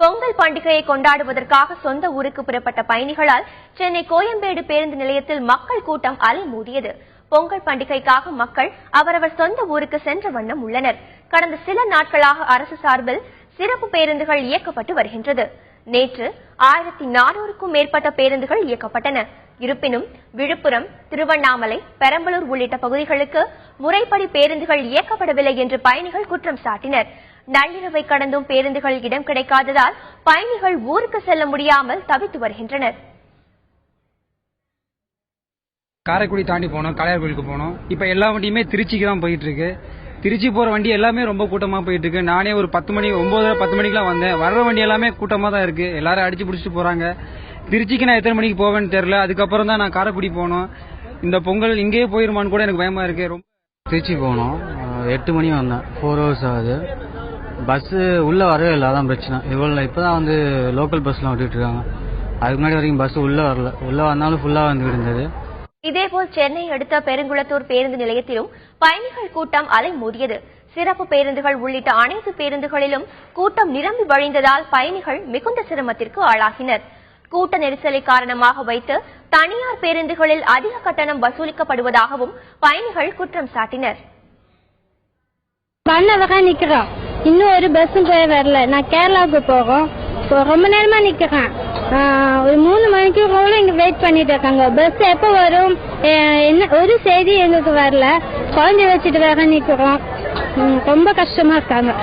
பொங்கல் பண்டிகையை கொண்டாடுவதற்காக சொந்த ஊருக்கு புறப்பட்ட பயணிகளால் சென்னை கோயம்பேடு பேருந்து நிலையத்தில் மக்கள் கூட்டம் அலைமோதியது. பொங்கல் பண்டிகைக்காக மக்கள் அவரவர் சொந்த ஊருக்கு சென்ற வண்ணம் உள்ளனர். கடந்த சில நாட்களாக அரசு சார்பில் சிறப்பு பேருந்துகள் இயக்கப்பட்டு வருகின்றது. நேற்று 1400க்கும் மேற்பட்ட பேருந்துகள் இயக்கப்பட்டன. இருப்பினும் விழுப்புரம், திருவண்ணாமலை, பெரம்பலூர் உள்ளிட்ட பகுதிகளுக்கு முறைப்படி பேருந்துகள் இயக்கப்படவில்லை என்று பயணிகள் குற்றம் சாட்டினர். நள்ளிரவை கடந்தும் பேருந்துகள் இடம் கிடைக்காததால் பயணிகள் ஊருக்கு செல்ல முடியாமல் தவித்து வருகின்றனர். காரைக்குடி தாண்டி போனோம், காளையார் கோயிலுக்கு போனோம். இப்ப எல்லா வண்டியுமே திருச்சிக்கு தான் போயிட்டு இருக்கு. திருச்சி போற வண்டி எல்லாமே ரொம்ப கூட்டமா போயிட்டு இருக்கு. நானே ஒரு 10 மணி 9:30 மணிக்கெல்லாம் வந்தேன். வர்ற வண்டி எல்லாமே கூட்டமா தான் இருக்கு. எல்லாரும் அடிச்சு பிடிச்சிட்டு போறாங்க. திருச்சிக்கு நான் எத்தனை மணிக்கு போவேன்னு தெரியல. அதுக்கப்புறம் தான் நான் காரைக்குடி போனோம். இந்த பொங்கல் இங்கேயே போயிருமான்னு கூட எனக்கு பயமா இருக்கு. திருச்சி போனோம், 8 மணி வந்தேன். 4 hours ஆகுது. பஸ் உள்ள வரவே இல்லை, அதான் பிரச்சனை. இப்பதான் வந்து லோக்கல் பஸ்லாம் விட்டுட்டு இருக்காங்க. அதுக்கு முன்னாடி வரைக்கும் பஸ் உள்ள வரல. உள்ள வந்தாலும் ஃபுல்லா வந்து இருந்தது. இதேபோல் சென்னை அடுத்த பெருங்குளத்தூர் பேருந்து நிலையத்திலும் பயணிகள் கூட்டம் அலைமோதியது. சிறப்பு பேருந்துகள் உள்ளிட்ட அனைத்து பேருந்துகளிலும் கூட்டம் நிரம்பி வழிந்ததால் பயணிகள் மிகுந்த சிரமத்திற்கு ஆளாகினர். கூட்ட நெரிசலை காரணமாக வைத்து தனியார் பேருந்துகளில் அதிக கட்டணம் வசூலிக்கப்படுவதாகவும் பயணிகள் குற்றம் சாட்டினர். நிக்கிறோம், இன்னும் ஒரு பஸ்ஸும் போய் வரல. நான் கேரளாவுக்கு போகும், ரொம்ப நேரமா நிக்கிறேன். ஒரு 3 மணிக்கு கூட இங்க வெயிட் பண்ணிட்டு இருக்காங்க. பஸ் எப்ப வரும் என்ன ஒரு செய்தி எங்களுக்கு வரல. குழந்தை வச்சுட்டு வேற நிக்கிறோம், ரொம்ப கஷ்டமா இருக்காங்க.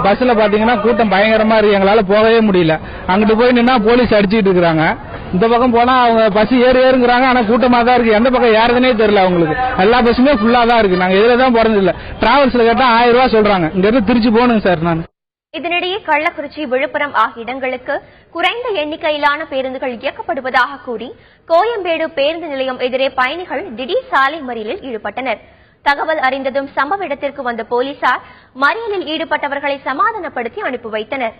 பஸ்ல பாத்தீங்கன்னா கூட்டம் பயங்கரமா இருக்கு. எங்களால போகவே முடியல. அங்கிட்டு போய் நின்னா போலீஸ் அடிச்சுட்டு இருக்காங்க. இந்த பக்கம் போனா அவங்க பஸ் ஏறுங்கிறாங்க. ஆனா கூட்டமா தான் இருக்கு. எந்த பக்கம் ஏறதுனே தெரியல அவங்களுக்கு. எல்லா பஸ்ஸுமே ஃபுல்லா தான் இருக்கு. நாங்க எதுல தான் போறது இல்ல. டிராவல்ஸ்ல கேட்டா 1000 ரூபாய் சொல்றாங்க. இங்க இருந்து திருச்சி போகணுங்க சார். நான் இதனிடையே கள்ளக்குறிச்சி, விழுப்புரம் ஆகிய இடங்களுக்கு குறைந்த எண்ணிக்கையிலான பேருந்துகள் இயக்கப்படுவதாக கூறி கோயம்பேடு பேருந்து நிலையம் எதிரே பயணிகள் திடீர் சாலை மறியலில் ஈடுபட்டனர். தகவல் அறிந்ததும் சம்பவ இடத்திற்கு வந்த போலீசார் மறியலில் ஈடுபட்டவர்களை சமாதானப்படுத்தி அனுப்பி வைத்தனர்.